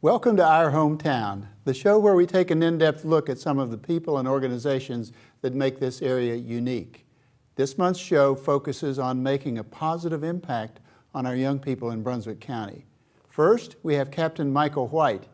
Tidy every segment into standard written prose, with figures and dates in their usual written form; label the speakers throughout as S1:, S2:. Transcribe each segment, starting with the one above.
S1: Welcome to Our Hometown, the show where we take an in-depth look at some of the people and organizations that make this area unique. This month's show focuses on making a positive impact on our young people in Brunswick County. First, we have Captain Michael White.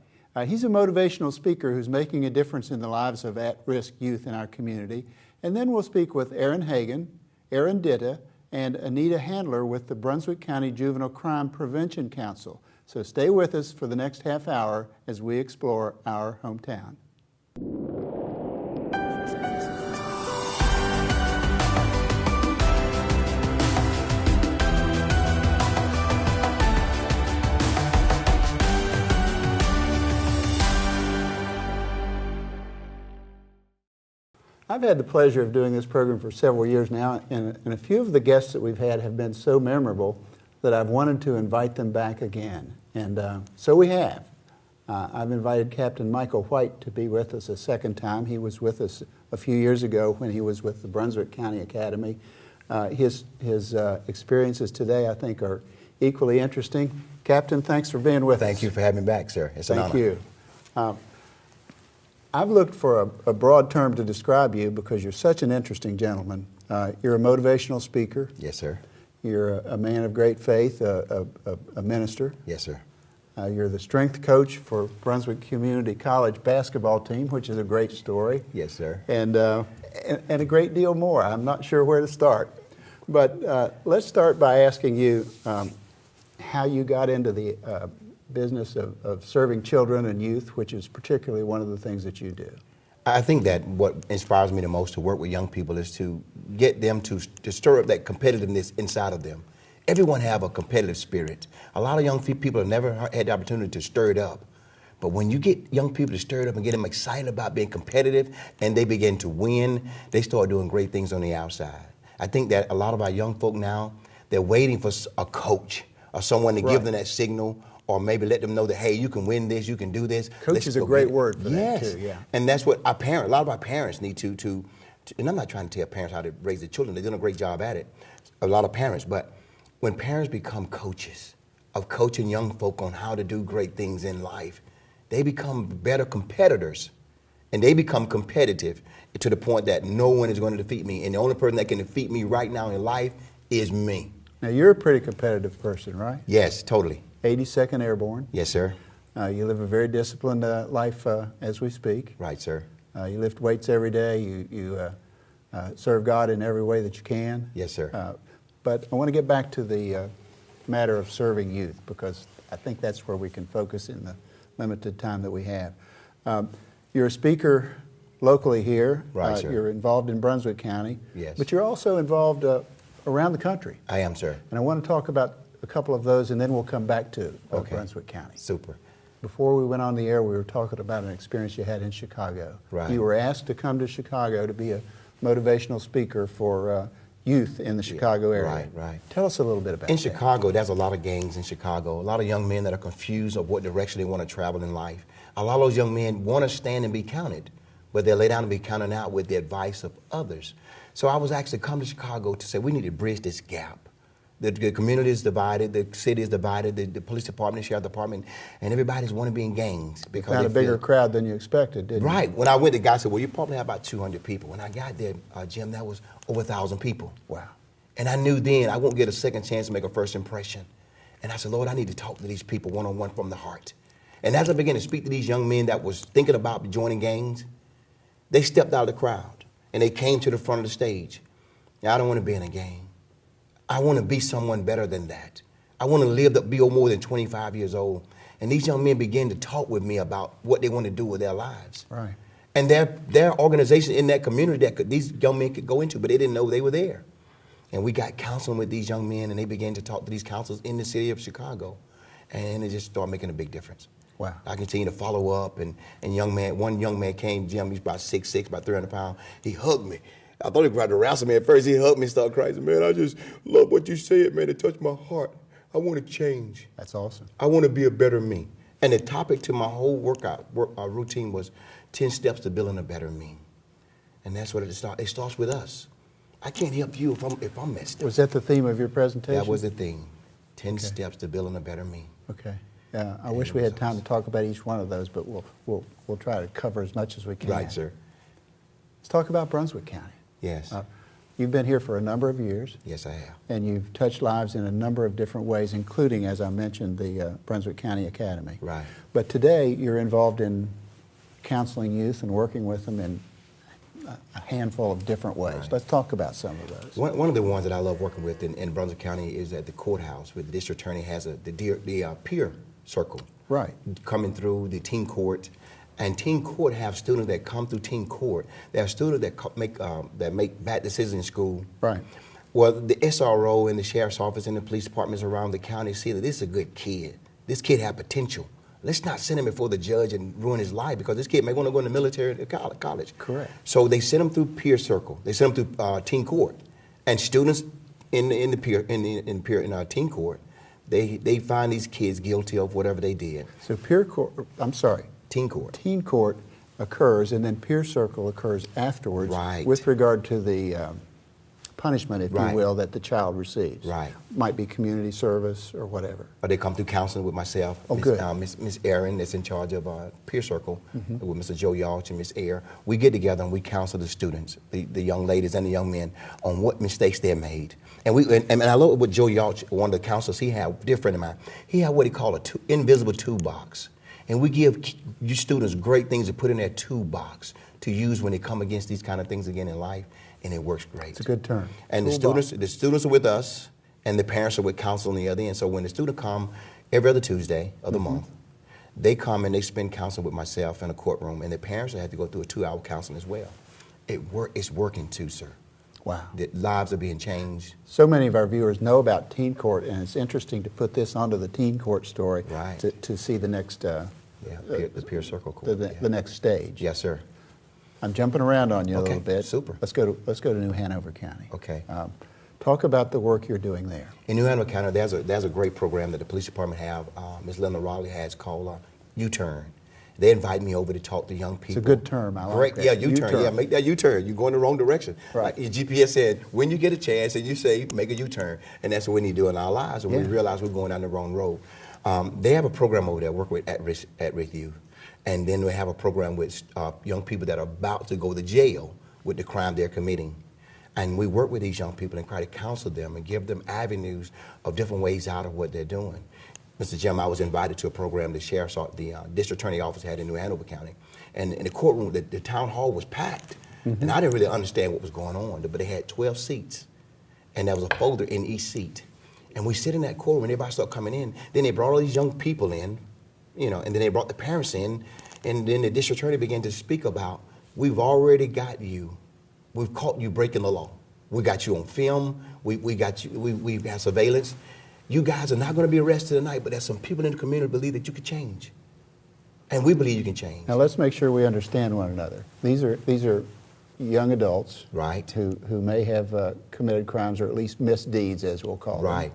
S1: He's a motivational speaker who's making a difference in the lives of at-risk youth in our community. And then we'll speak with Erin Hagen, Erin Ditta, and Anita Handler with the Brunswick County Juvenile Crime Prevention Council. So stay with us for the next half hour as we explore our hometown. I've had the pleasure of doing this program for several years now, and a few of the guests that we've had have been so memorable that I've wanted to invite them back again. And so we have. I've invited Captain Michael White to be with us a second time. He was with us a few years ago when he was with the Brunswick County Academy. His experiences today, I think, are equally interesting. Captain, thanks for being with us.
S2: Thank you for having me back, sir. It's an honor.
S1: Thank you. I've looked for a broad term to describe you because you're such an interesting gentleman. You're a motivational speaker.
S2: Yes, sir.
S1: You're a man of great faith, a minister.
S2: Yes, sir.
S1: You're the strength coach for Brunswick Community College basketball team, which is a great story.
S2: Yes, sir.
S1: And a great deal more. I'm not sure where to start. But let's start by asking you how you got into the business of serving children and youth, which is particularly one of the things that you do.
S2: I think that what inspires me the most to work with young people is to get them to stir up that competitiveness inside of them. Everyone have a competitive spirit. A lot of young people have never had the opportunity to stir it up. But when you get young people to stir it up and get them excited about being competitive and they begin to win, they start doing great things on the outside. I think that a lot of our young folk now, they're waiting for a coach or someone to give them that signal, or maybe let them know that, hey, you can win this, you can do this.
S1: Coach is a great word for that too, yeah.
S2: And that's what a lot of our parents need to, and I'm not trying to tell parents how to raise their children, they're doing a great job at it, a lot of parents, but when parents become coaches of coaching young folk on how to do great things in life, they become better competitors, and they become competitive to the point that no one is going to defeat me, and the only person that can defeat me right now in life is me.
S1: Now, you're a pretty competitive person, right?
S2: Yes, totally.
S1: 82nd Airborne.
S2: Yes, sir.
S1: You live a very disciplined life as we speak.
S2: Right, sir.
S1: You lift weights every day. You serve God in every way that you can.
S2: Yes, sir.
S1: But I want to get back to the matter of serving youth, because I think that's where we can focus in the limited time that we have. You're a speaker locally here.
S2: Right, sir.
S1: You're involved in Brunswick County.
S2: Yes.
S1: But you're also involved around the country.
S2: I am, sir.
S1: And I want to talk about a couple of those, and then we'll come back to Brunswick County.
S2: Super.
S1: Before we went on the air, we were talking about an experience you had in Chicago.
S2: Right.
S1: You were asked to come to Chicago to be a motivational speaker for youth in the Chicago area.
S2: Right, right.
S1: Tell us a little bit about
S2: In
S1: that.
S2: Chicago, there's a lot of gangs in Chicago, a lot of young men that are confused of what direction they want to travel in life. A lot of those young men want to stand and be counted, but they lay down and be counted out with the advice of others. So I was asked to come to Chicago to say we need to bridge this gap. The community is divided, the city is divided, the police department, the sheriff department, and everybody's want to be in gangs. Because
S1: Found a bigger crowd than you expected, didn't you?
S2: Right. When I went, the guy said, well, you probably have about 200 people. When I got there, Jim, that was over 1,000 people.
S1: Wow.
S2: And I knew then I won't get a second chance to make a first impression. And I said, Lord, I need to talk to these people one-on-one from the heart. And as I began to speak to these young men that was thinking about joining gangs, they stepped out of the crowd and they came to the front of the stage. Now, I don't want to be in a gang. I want to be someone better than that. I want to live to be more than 25 years old. And these young men began to talk with me about what they want to do with their lives.
S1: Right.
S2: And their organization in that community that these young men could go into, but they didn't know they were there. And we got counseling with these young men, and they began to talk to these counselors in the city of Chicago. And it just started making a big difference.
S1: Wow.
S2: I continued to follow up, and one young man came, Jim, he's about 6'6", about 300 pounds. He hugged me. I thought he was about to wrestle me at first. He hugged me and started crying. Man, I just love what you said, man. It touched my heart. I want to change.
S1: That's awesome.
S2: I want to be a better me. And the topic to my whole workout routine was 10 steps to building a better me. And that's what it starts. It starts with us. I can't help you if I'm messed up.
S1: Was that the theme of your presentation?
S2: That was the theme. 10 steps to building a better me.
S1: Okay. I wish we had time to talk about each one of those, but we'll try to cover as much as we can.
S2: Right, sir.
S1: Let's talk about Brunswick County.
S2: Yes.
S1: You've been here for a number of years.
S2: Yes, I have.
S1: And you've touched lives in a number of different ways, including, as I mentioned, the Brunswick County Academy.
S2: Right.
S1: But today, you're involved in counseling youth and working with them in a handful of different ways.
S2: Right.
S1: Let's talk about some of those.
S2: One of the ones that I love working with in Brunswick County is at the courthouse, where the district attorney has the peer circle.
S1: Right.
S2: Coming through the teen court. And teen court have students that come through teen court. They have students that make bad decisions in school.
S1: Right.
S2: Well, the SRO and the sheriff's office and the police departments around the county see that this is a good kid. This kid has potential. Let's not send him before the judge and ruin his life, because this kid may want to go in the military or college.
S1: Correct.
S2: So they send him through peer circle. They send him through teen court, and students in teen court, they find these kids guilty of whatever they did.
S1: So peer court. I'm sorry.
S2: Teen court.
S1: Teen court occurs, and then peer circle occurs afterwards.
S2: Right.
S1: With regard to the punishment, if
S2: Right.
S1: you will, that the child receives.
S2: Right.
S1: Might be community service or whatever.
S2: Or they come through counseling with myself.
S1: Oh, good.
S2: Miss Erin, that's in charge of peer circle, with Mr. Joe Yalch and Miss Air. We get together and we counsel the students, the young ladies and the young men, on what mistakes they made. And I love what Joe Yalch, one of the counselors he had, a dear friend of mine, he had what he called an invisible toolbox. And we give you students great things to put in their toolbox to use when they come against these kind of things again in life, and it works great.
S1: It's a good term.
S2: And the students are with us, and the parents are with counsel on the other end. So when the student come every other Tuesday of the month, they come and they spend counsel with myself in a courtroom, and the parents have to go through a 2-hour counseling as well. It's working too, sir.
S1: Wow.
S2: The lives are being changed.
S1: So many of our viewers know about teen court, and it's interesting to put this onto the teen court story.
S2: Right.
S1: To see the next
S2: The peer circle court.
S1: the next stage.
S2: Yes, sir.
S1: I'm jumping around on you a
S2: Okay,
S1: little bit.
S2: super.
S1: Let's go to New Hanover County.
S2: Okay.
S1: Talk about the work you're doing there.
S2: In New Hanover County, there's a great program that the police department have. Ms. Linda Raleigh has called U-Turn. They invite me over to talk to young people.
S1: It's a good term. I like
S2: Great.
S1: that.
S2: Yeah, U-turn. Yeah, make that U-turn. You're going the wrong direction.
S1: Right.
S2: Like your GPS said, when you get a chance and you say, make a U-turn. And that's what we need to do in our lives when we realize we're going down the wrong road. They have a program over there, work with at-risk youth. And then we have a program with young people that are about to go to jail with the crime they're committing. And we work with these young people and try to counsel them and give them avenues of different ways out of what they're doing. Mr. Jim, I was invited to a program the district attorney office had in New Hanover County. And in the courtroom, the town hall was packed. And I didn't really understand what was going on, but they had 12 seats. And there was a folder in each seat. And we sit in that courtroom and everybody started coming in. Then they brought all these young people in, and then they brought the parents in. And then the district attorney began to speak about, we've already got you. We've caught you breaking the law. We got you on film. We got you. We have surveillance. You guys are not going to be arrested tonight, but there's some people in the community who believe that you can change. And we believe you can change.
S1: Now let's make sure we understand one another. These are young adults,
S2: Right.
S1: who may have committed crimes or at least misdeeds, as we'll call them.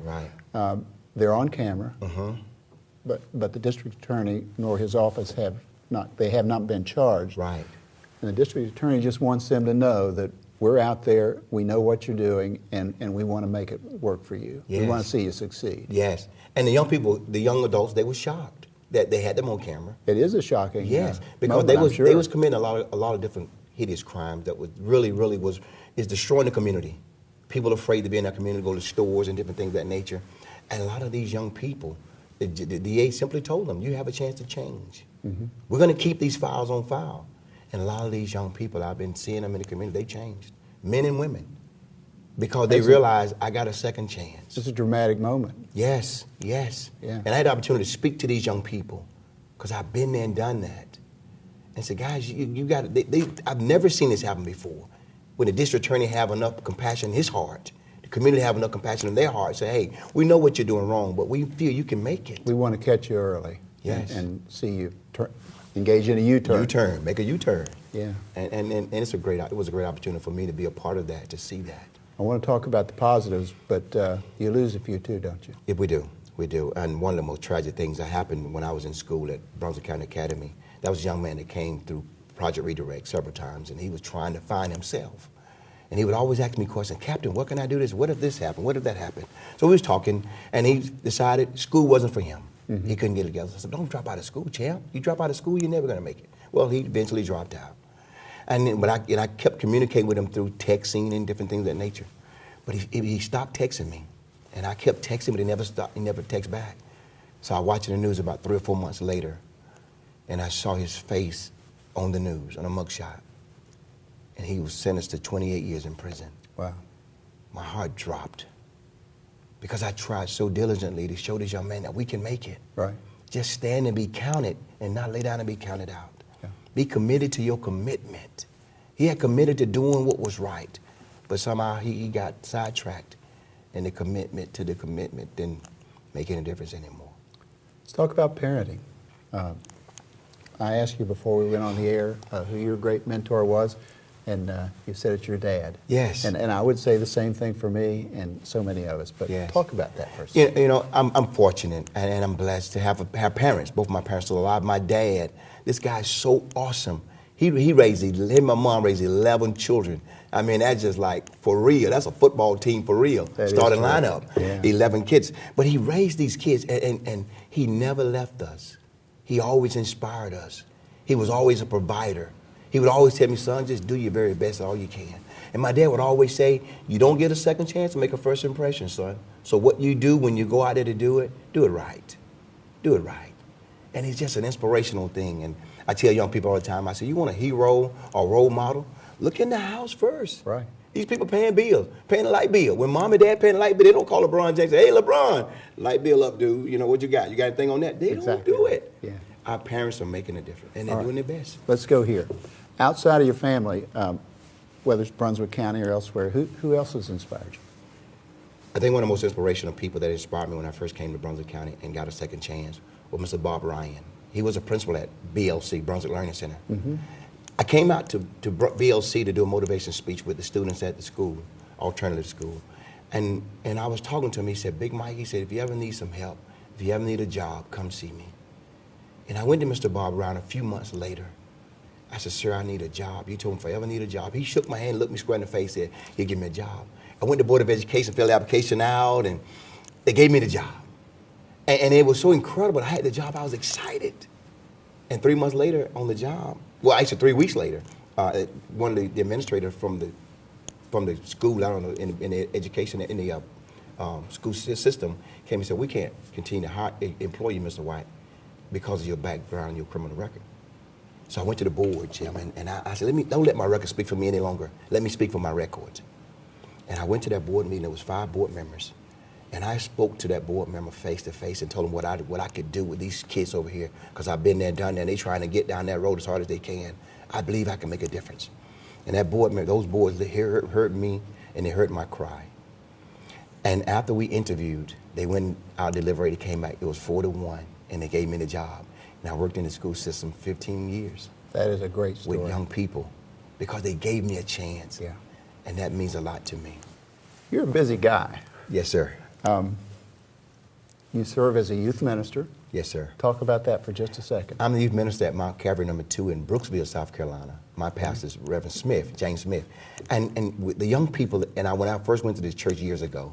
S2: Right.
S1: They're on camera, but the district attorney nor his office have not been charged.
S2: Right.
S1: And the district attorney just wants them to know that we're out there, we know what you're doing, and we want to make it work for you.
S2: Yes.
S1: We want to see you succeed.
S2: Yes. And the young people, the young adults, they were shocked that they had them on camera.
S1: It is a shocking
S2: Yes, because
S1: moment,
S2: they
S1: I'm
S2: was
S1: sure.
S2: they was committing a lot of different hideous crimes that was really is destroying the community. People afraid to be in that community, go to stores and different things of that nature. And a lot of these young people, the DA simply told them, you have a chance to change. We're going to keep these files on file. And a lot of these young people, I've been seeing them in the community, they changed, men and women, because they realized I got a second chance.
S1: It's a dramatic moment.
S2: Yes.
S1: Yeah.
S2: And I had the opportunity to speak to these young people because I've been there and done that. And said, guys, you got I've never seen this happen before. When the district attorney have enough compassion in his heart, the community have enough compassion in their heart, say, hey, we know what you're doing wrong, but we feel you can make it.
S1: We want to catch you early.
S2: Yes.
S1: And see you engage in a U-turn.
S2: U-turn, make a U-turn.
S1: Yeah.
S2: And it was a great opportunity for me to be a part of that, to see that.
S1: I want to talk about the positives, but you lose a few too, don't you?
S2: Yeah, we do. And one of the most tragic things that happened when I was in school at Brunswick County Academy, that was a young man that came through Project Redirect several times, and he was trying to find himself. And he would always ask me questions, Captain, what can I do this? What if this happened? What if that happened? So we was talking, and he decided school wasn't for him. He couldn't get it together. I said, don't drop out of school, champ. You drop out of school, you're never going to make it. Well, he eventually dropped out. But I kept communicating with him through texting and different things of that nature. But he stopped texting me. And I kept texting, but he never texted back. So I watched the news about 3 or 4 months later, and I saw his face on the news, on a mugshot. And he was sentenced to 28 years in prison.
S1: Wow.
S2: My heart dropped because I tried so diligently to show this young man that we can make it.
S1: Right.
S2: Just stand and be counted and not lay down and be counted out.
S1: Yeah.
S2: Be committed to your commitment. He had committed to doing what was right, but somehow he got sidetracked, and the commitment to the commitment didn't make any difference anymore.
S1: Let's talk about parenting. I asked you before we went on the air who your great mentor was, and you said it's your dad.
S2: Yes.
S1: And I would say the same thing for me and so many of us, but
S2: Yes.
S1: talk about that first.
S2: You know, I'm fortunate and I'm blessed to have parents. Both my parents still alive. My dad, this guy's so awesome. Him and my mom raised 11 children. I mean, that's just like for real. That's a football team for real.
S1: That
S2: Starting
S1: is
S2: lineup,
S1: yeah.
S2: 11 kids. But he raised these kids, and he never left us. He always inspired us. He was always a provider. He would always tell me, son, just do your very best all you can. And my dad would always say, you don't get a second chance to make a first impression, son. So what you do when you go out there to do it right. Do it right. And it's just an inspirational thing. And I tell young people all the time, I say, you want a hero or role model? Look in the house first.
S1: Right.
S2: These people paying bills, paying the light bill. When mom and dad paying the light bill, they don't call LeBron James and say, hey, LeBron, light bill up, dude. You know, what you got? You got anything on that? They
S1: Exactly.
S2: don't do it.
S1: Yeah.
S2: Our parents are making a difference, and they're doing their best.
S1: Let's go here. Outside of your family, whether it's Brunswick County or elsewhere, who else has inspired you?
S2: I think one of the most inspirational people that inspired me when I first came to Brunswick County and got a second chance was Mr. Bob Ryan. He was a principal at BLC, Brunswick Learning Center. Mm-hmm. I came out to BLC to do a motivation speech with the students at the school, alternative school. And I was talking to him. He said, Big Mike, he said, if you ever need some help, if you ever need a job, come see me. And I went to Mr. Bob Ryan a few months later. I said, sir, I need a job. You told him if I ever need a job. He shook my hand, looked me square in the face, said, he'll give me a job. I went to Board of Education, filled the application out, and they gave me the job. And it was so incredible. I had the job. I was excited. And 3 months later on the job, well, actually 3 weeks later, one of the administrators from the school, I don't know, in the education, in the school system, came and said, we can't continue to employ you, Mr. White, because of your background and your criminal record. So I went to the board, Jim, and I said, don't let my record speak for me any longer. Let me speak for my record. And I went to that board meeting. There was 5 board members. And I spoke to that board member face to face and told him what I could do with these kids over here, because I've been there, done that, and they're trying to get down that road as hard as they can. I believe I can make a difference. And that board member, those boards, they heard me, and they heard my cry. And after we interviewed, they went out, deliberated, came back. It was 4-1, and they gave me the job. And I worked in the school system 15 years.
S1: That is a great story.
S2: With young people, because they gave me a chance.
S1: Yeah.
S2: And that means a lot to me.
S1: You're a busy guy.
S2: Yes, sir.
S1: You serve as a youth minister.
S2: Yes, sir.
S1: Talk about that for just a second.
S2: I'm the youth minister at Mount Calvary No. 2 in Brooksville, South Carolina. My pastor is Reverend Smith, James Smith. And with the young people, and when I first went to this church years ago,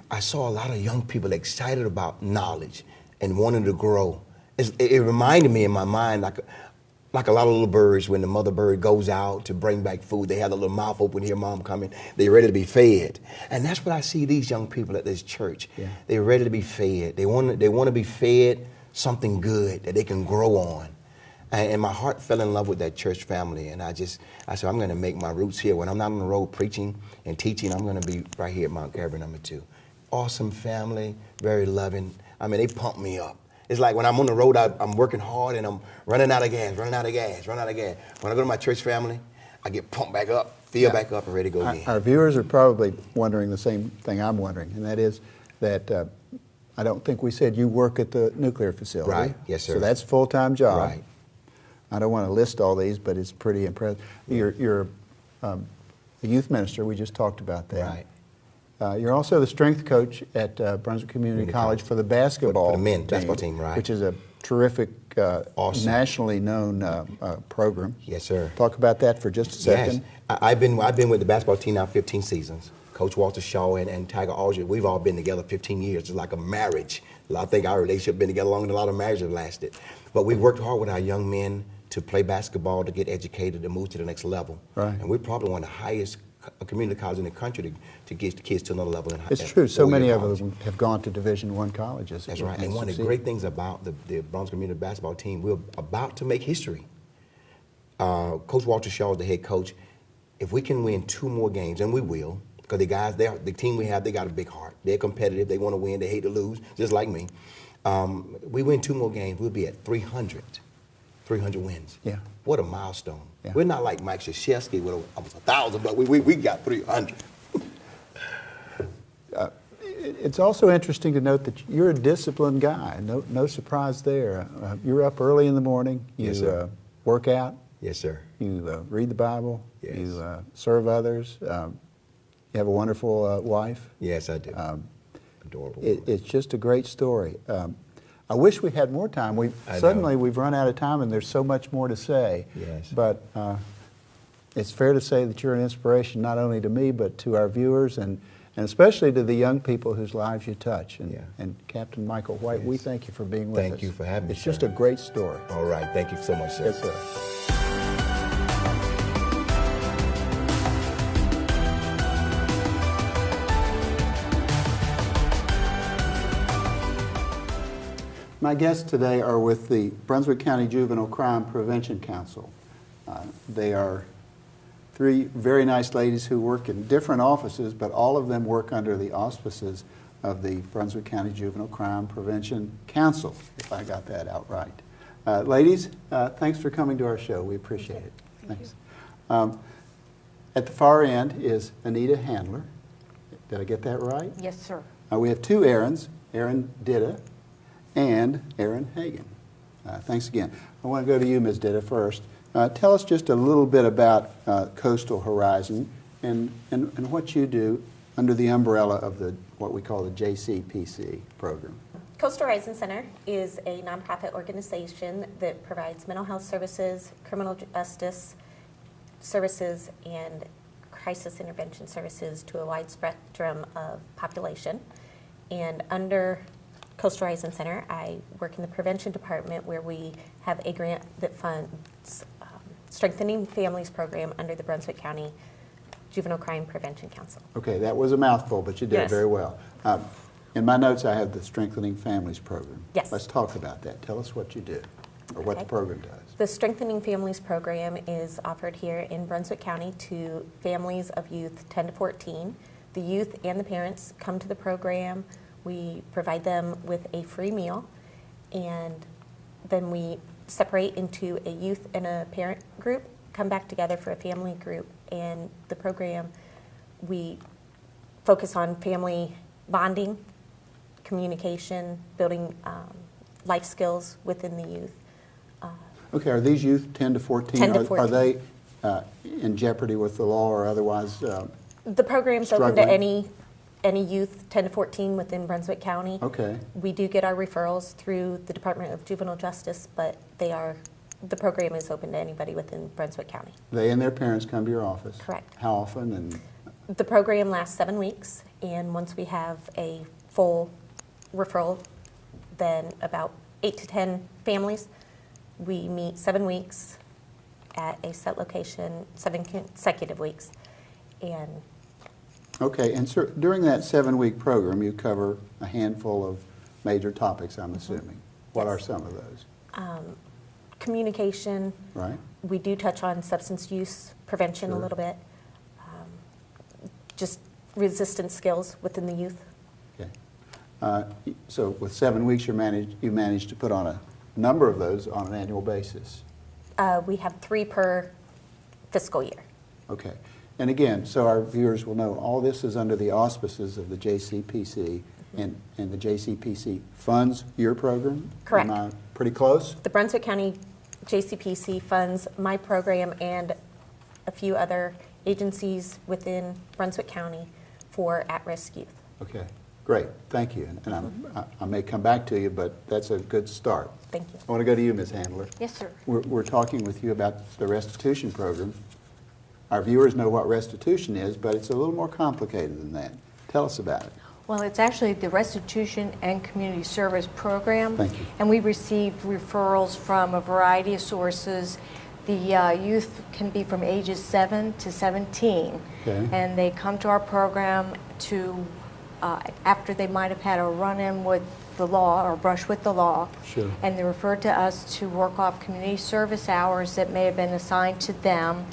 S2: I saw a lot of young people excited about knowledge and wanting to grow. It reminded me in my mind like a lot of little birds, when the mother bird goes out to bring back food, they have a little mouth open, hear mom coming, they're ready to be fed. And that's what I see these young people at this church. Yeah. They're ready to be fed. They want to be fed something good that they can grow on. And my heart fell in love with that church family. And I said, I'm going to make my roots here. When I'm not on the road preaching and teaching, I'm going to be right here at Mount Calvary No. 2. Awesome family, very loving. I mean, they pump me up. It's like when I'm on the road, I'm working hard and I'm running out of gas. When I go to my church family, I get pumped back up, feel back up, and ready to go again.
S1: Our viewers are probably wondering the same thing I'm wondering, and that is that I don't think we said you work at the nuclear facility.
S2: Right, yes, sir.
S1: So that's a full-time job.
S2: Right.
S1: I don't want to list all these, but it's pretty impressive. You're a youth minister. We just talked about that.
S2: Right.
S1: You're also the strength coach at Brunswick Community College for the basketball
S2: for the men's basketball team, right.
S1: Which is a terrific,
S2: awesome,
S1: nationally known program.
S2: Yes, sir.
S1: Talk about that for just a second.
S2: Yes. I've been with the basketball team now 15 seasons. Coach Walter Shaw and Tiger Aldridge, we've all been together 15 years. It's like a marriage I think our relationship been together longer than a lot of marriages have lasted. But we worked hard with our young men to play basketball, to get educated, to move to the next level.
S1: Right.
S2: And we're probably one of the highest community colleges in the country to get the kids to another level.
S1: It's true. So many of them have gone to Division I colleges.
S2: That's right. And one of the great things about the Brunswick Community Basketball team, we're about to make history. Coach Walter Shaw is the head coach. If we can win 2 more games, and we will, because the guys, the team we have, they got a big heart. They're competitive. They want to win. They hate to lose, just like me. We win 2 more games, we'll be at 300 wins.
S1: Yeah.
S2: What a milestone.
S1: Yeah.
S2: We're not like Mike Krzyzewski with almost 1,000, but we got 300.
S1: It's also interesting to note that you're a disciplined guy. No surprise there. You're up early in the morning. You
S2: Yes, sir.
S1: Work out.
S2: Yes, sir.
S1: You read the Bible.
S2: Yes.
S1: You serve others. You have a wonderful wife.
S2: Yes, I do. Adorable.
S1: It's just a great story. I wish we had more time. We've run out of time, and there's so much more to say.
S2: Yes.
S1: But it's fair to say that you're an inspiration not only to me, but to our viewers, and especially to the young people whose lives you touch. And Captain Michael White, we thank you for being with us.
S2: Thank you for having me,
S1: It's just a great story.
S2: All right. Thank you so much, sir.
S1: Yes, sir. My guests today are with the Brunswick County Juvenile Crime Prevention Council. They are 3 very nice ladies who work in different offices, but all of them work under the auspices of the Brunswick County Juvenile Crime Prevention Council, if I got that out right. Ladies, thanks for coming to our show. We appreciate it. Thanks. At the far end is Anita Handler. Did I get that right?
S3: Yes, sir.
S1: We have 2 Erins, Erin Ditta and Erin Hagen. Thanks again. I want to go to you, Ms. Ditta, first. Tell us just a little bit about Coastal Horizon and what you do under the umbrella of what we call the JCPC program.
S3: Coastal Horizon Center is a nonprofit organization that provides mental health services, criminal justice services, and crisis intervention services to a wide spectrum of population. And under Coastal Horizon Center, I work in the prevention department, where we have a grant that funds Strengthening Families program under the Brunswick County Juvenile Crime Prevention Council.
S1: Okay, that was a mouthful, but you did it very well. In my notes, I have the Strengthening Families program.
S3: Yes.
S1: Let's talk about that. Tell us what you do, or what the program does.
S3: The Strengthening Families program is offered here in Brunswick County to families of youth 10 to 14. The youth and the parents come to the program. We provide them with a free meal, and then we separate into a youth and a parent group, come back together for a family group. And the program, we focus on family bonding, communication, building life skills within the youth.
S1: Okay, are these youth 10 to 14?
S3: 10 to 14.
S1: Are they in jeopardy with the law or otherwise
S3: The program's open to
S1: struggling?
S3: any youth 10 to 14 within Brunswick County.
S1: Okay.
S3: We do get our referrals through the Department of Juvenile Justice, but the program is open to anybody within Brunswick County.
S1: They and their parents come to your office?
S3: Correct.
S1: How often? And
S3: The program lasts 7 weeks, and once we have a full referral, then about 8 to 10 families, we meet 7 weeks at a set location, 7 consecutive weeks. And
S1: okay, and so during that 7-week program, you cover a handful of major topics, I'm assuming. What are some of those?
S3: communication.
S1: Right.
S3: We do touch on substance use prevention a little bit. Just resistance skills within the youth.
S1: Okay. So with 7 weeks, you managed to put on a number of those on an annual basis.
S3: We have 3 per fiscal year.
S1: Okay. And again, so our viewers will know, all this is under the auspices of the JCPC, and the JCPC funds your program?
S3: Correct.
S1: Am I pretty close?
S3: The Brunswick County JCPC funds my program and a few other agencies within Brunswick County for at-risk youth.
S1: Okay, great, thank you. And I may come back to you, but that's a good start.
S3: Thank you.
S1: I want to go to you, Ms. Handler.
S3: Yes, sir.
S1: We're talking with you about the restitution program. Our viewers know what restitution is, but it's a little more complicated than that. Tell us about it.
S4: Well, it's actually the Restitution and Community Service Program.
S1: Thank you.
S4: And we receive referrals from a variety of sources. The youth can be from ages 7 to 17.
S1: Okay.
S4: And they come to our program to, after they might have had a run-in with the law or brush with the law.
S1: Sure.
S4: And they're referred to us to work off community service hours that may have been assigned to them,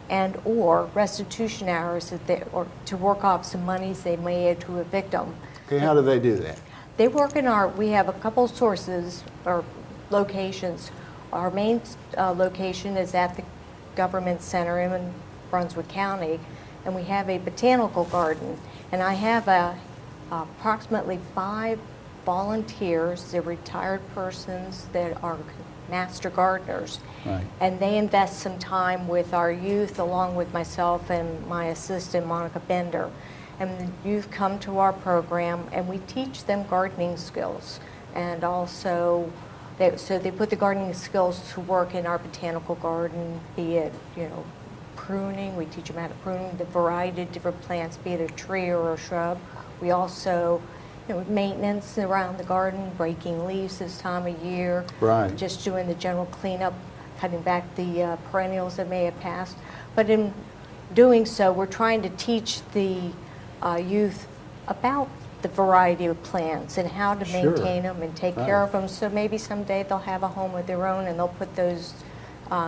S4: and or restitution hours that they, or to work off some monies they may owe to a victim.
S1: Okay, how do they do that?
S4: They work in our, we have a couple sources or locations. Our main location is at the Government Center in Brunswick County, and we have a botanical garden. And I have approximately 5 volunteers, they're retired persons that are master gardeners.
S1: Right.
S4: And they invest some time with our youth along with myself and my assistant Monica Bender. And the youth come to our program and we teach them gardening skills. And also, so they put the gardening skills to work in our botanical garden, be it, pruning. We teach them how to prune the variety of different plants, be it a tree or a shrub. We also maintenance around the garden, breaking leaves this time of year,
S1: Right.
S4: just doing the general cleanup, cutting back the perennials that may have passed. But in doing so, we're trying to teach the youth about the variety of plants and how to
S1: Sure.
S4: maintain them and take care of them. So maybe someday they'll have a home of their own and they'll put those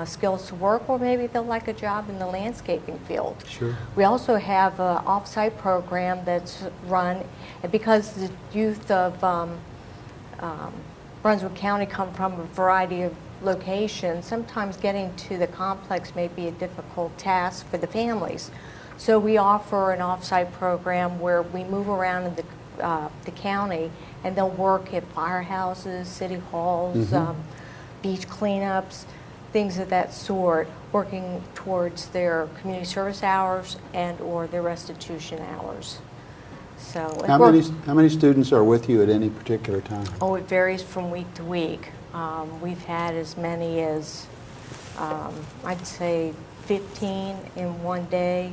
S4: skills to work, or maybe they'll like a job in the landscaping field.
S1: Sure.
S4: We also have an off-site program that's run, and because the youth of Brunswick County come from a variety of locations, sometimes getting to the complex may be a difficult task for the families. So we offer an off-site program where we move around in the county, and they'll work at firehouses, city halls, beach cleanups, things of that sort, working towards their community service hours and or their restitution hours. So
S1: How many students are with you at any particular time?
S4: Oh, it varies from week to week. We've had as many as, I'd say 15 in one day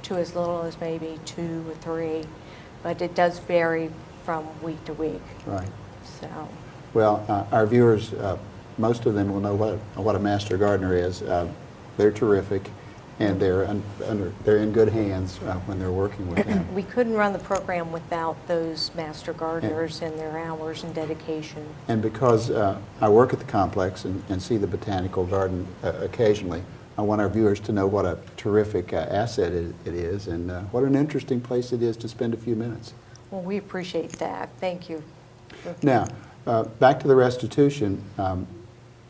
S4: to as little as maybe 2 or 3, but it does vary from week to week.
S1: Right.
S4: So.
S1: Well, our viewers, most of them will know what a master gardener is. They're terrific, and they're in good hands when they're working with them.
S4: We couldn't run the program without those master gardeners and their hours and dedication.
S1: And because I work at the complex and see the botanical garden occasionally, I want our viewers to know what a terrific asset it is, and what an interesting place it is to spend a few minutes.
S4: Well, we appreciate that. Thank you.
S1: Now, back to the restitution.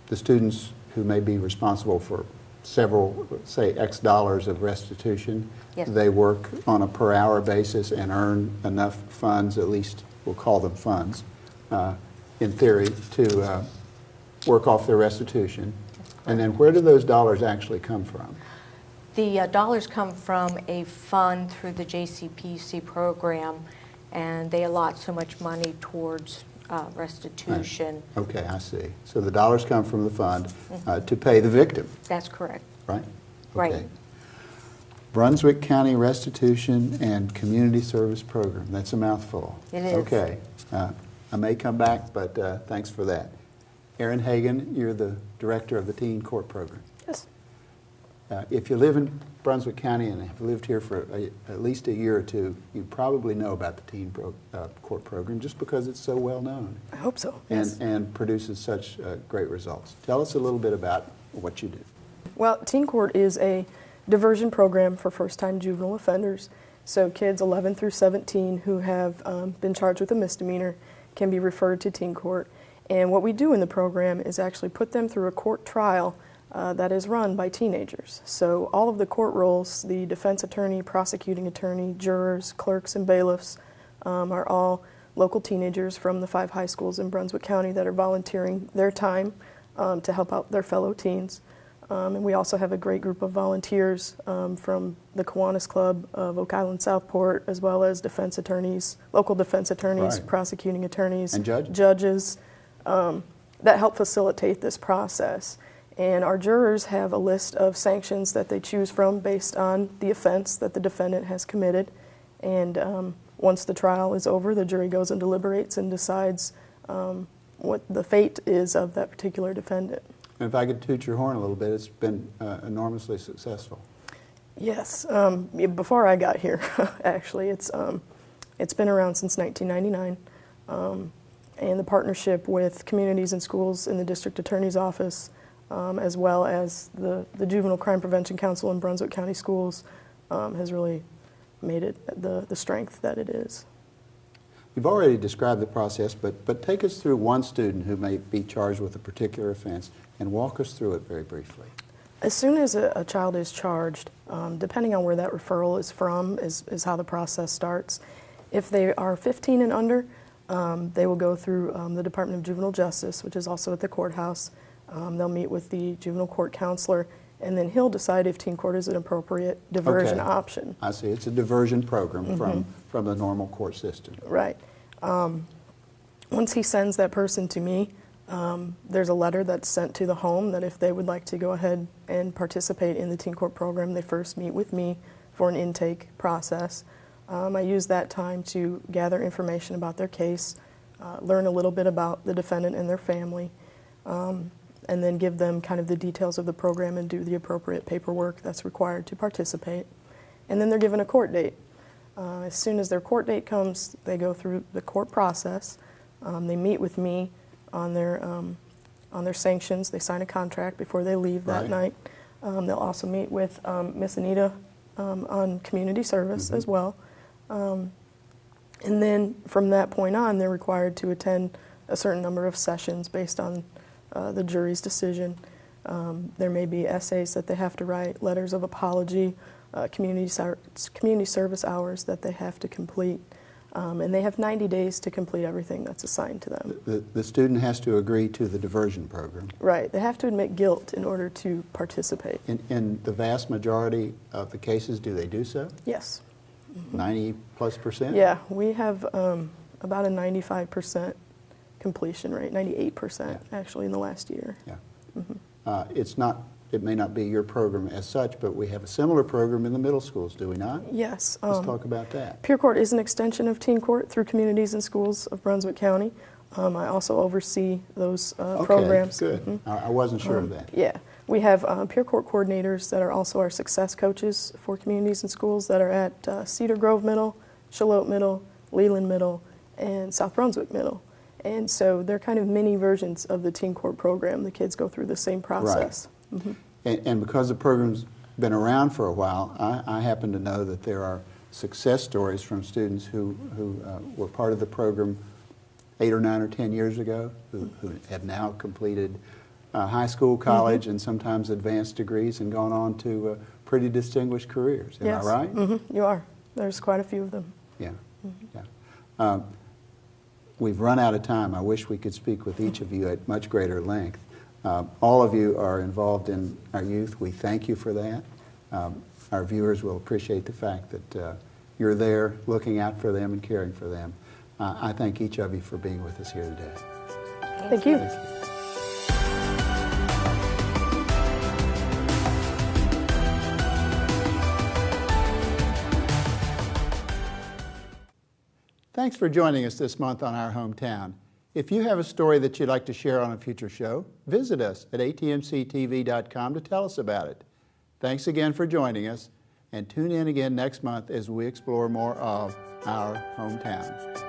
S1: The students who may be responsible for several, say, X dollars of restitution,
S4: Yes.
S1: they work on a per hour basis and earn enough funds, at least we'll call them funds, in theory, to work off their restitution. And then where do those dollars actually come from?
S4: The dollars come from a fund through the JCPC program, and they allot so much money towards restitution.
S1: Okay, I see. So the dollars come from the fund to pay the victim,
S4: That's correct.
S1: right?
S4: Right.
S1: Okay. Brunswick County Restitution and Community Service Program. That's a mouthful.
S4: It is.
S1: Okay. I may come back, but thanks for that. Erin Hagen, you're the director of the Teen Court Program.
S5: Yes.
S1: If you live in Brunswick County and have lived here for at least a year or two, you probably know about the Teen Court Program just because it's so well known
S5: I hope so.
S1: and produces such great results. Tell us a little bit about what you do.
S5: Well, Teen Court is a diversion program for first-time juvenile offenders. So kids 11 through 17 who have been charged with a misdemeanor can be referred to Teen Court. And what we do in the program is actually put them through a court trial that is run by teenagers. So all of the court roles, the defense attorney, prosecuting attorney, jurors, clerks, and bailiffs are all local teenagers from the 5 high schools in Brunswick County that are volunteering their time to help out their fellow teens. And we also have a great group of volunteers from the Kiwanis Club of Oak Island Southport, as well as defense attorneys, local defense attorneys,
S1: Right.
S5: prosecuting attorneys,
S1: And judges.
S5: judges that help facilitate this process. And our jurors have a list of sanctions that they choose from based on the offense that the defendant has committed. And Once the trial is over, the jury goes and deliberates and decides what the fate is of that particular defendant.
S1: And if I could toot your horn a little bit, it's been enormously successful.
S5: Yes, before I got here, actually, it's been around since 1999, and the partnership with communities and schools in the District Attorney's Office, as well as the Juvenile Crime Prevention Council in Brunswick County Schools, has really made it the strength that it is.
S1: You've already described the process, but take us through one student who may be charged with a particular offense and walk us through it very briefly.
S5: As soon as a child is charged, depending on where that referral is from is how the process starts. If they are 15 and under, they will go through the Department of Juvenile Justice, which is also at the courthouse. They'll meet with the juvenile court counselor, and then he'll decide if teen court is an appropriate diversion option.
S1: I see. It's a diversion program from the normal court system.
S5: Right. Once he sends that person to me, there's a letter that's sent to the home that if they would like to go ahead and participate in the teen court program, they first meet with me for an intake process. I use that time to gather information about their case, learn a little bit about the defendant and their family, and then give them kind of the details of the program and do the appropriate paperwork that's required to participate. And then they're given a court date. As soon as their court date comes, they go through the court process. They meet with me on their sanctions. They sign a contract before they leave that night. They'll also meet with Miss Anita on community service as well. And then from that point on, they're required to attend a certain number of sessions based on the jury's decision. There may be essays that they have to write, letters of apology, community service hours that they have to complete. And they have 90 days to complete everything that's assigned to them.
S1: The student has to agree to the diversion program.
S5: Right. They have to admit guilt in order to participate.
S1: In the vast majority of the cases, do they do so?
S5: Yes.
S1: 90+%?
S5: Yeah, we have about a 95% completion rate, 98% actually in the last year.
S1: Yeah. It may not be your program as such, but we have a similar program in the middle schools, do we not?
S5: Yes.
S1: Let's talk about that.
S5: Peer Court is an extension of Teen Court through communities and schools of Brunswick County. I also oversee those programs.
S1: Okay, good. I wasn't sure of that.
S5: Yeah. We have Peer Court coordinators that are also our success coaches for communities and schools that are at Cedar Grove Middle, Shallotte Middle, Leland Middle, and South Brunswick Middle. And so they're kind of mini versions of the Teen Court program. The kids go through the same process.
S1: Right. And because the program's been around for a while, I happen to know that there are success stories from students who were part of the program 8 or 9 or 10 years ago, who have now completed high school, college, and sometimes advanced degrees and gone on to pretty distinguished careers. Am I right?
S5: You are. There's quite a few of them.
S1: Yeah. Yeah. We've run out of time. I wish we could speak with each of you at much greater length. All of you are involved in our youth. We thank you for that. Our viewers will appreciate the fact that you're there looking out for them and caring for them. I thank each of you for being with us here today.
S5: Thank you.
S1: Thank you. Thanks for joining us this month on Our Hometown. If you have a story that you'd like to share on a future show, visit us at atmctv.com to tell us about it. Thanks again for joining us, and tune in again next month as we explore more of Our Hometown.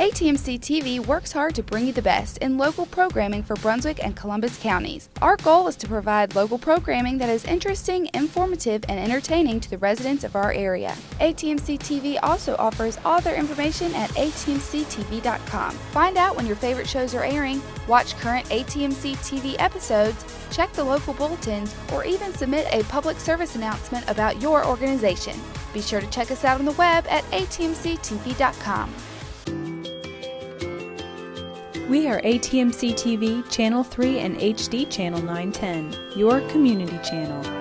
S6: ATMC TV works hard to bring you the best in local programming for Brunswick and Columbus counties. Our goal is to provide local programming that is interesting, informative, and entertaining to the residents of our area. ATMC TV also offers all their information at atmctv.com. Find out when your favorite shows are airing, watch current ATMC TV episodes, check the local bulletins, or even submit a public service announcement about your organization. Be sure to check us out on the web at atmctv.com.
S7: We are ATMC TV, Channel 3 and HD Channel 910, your community channel.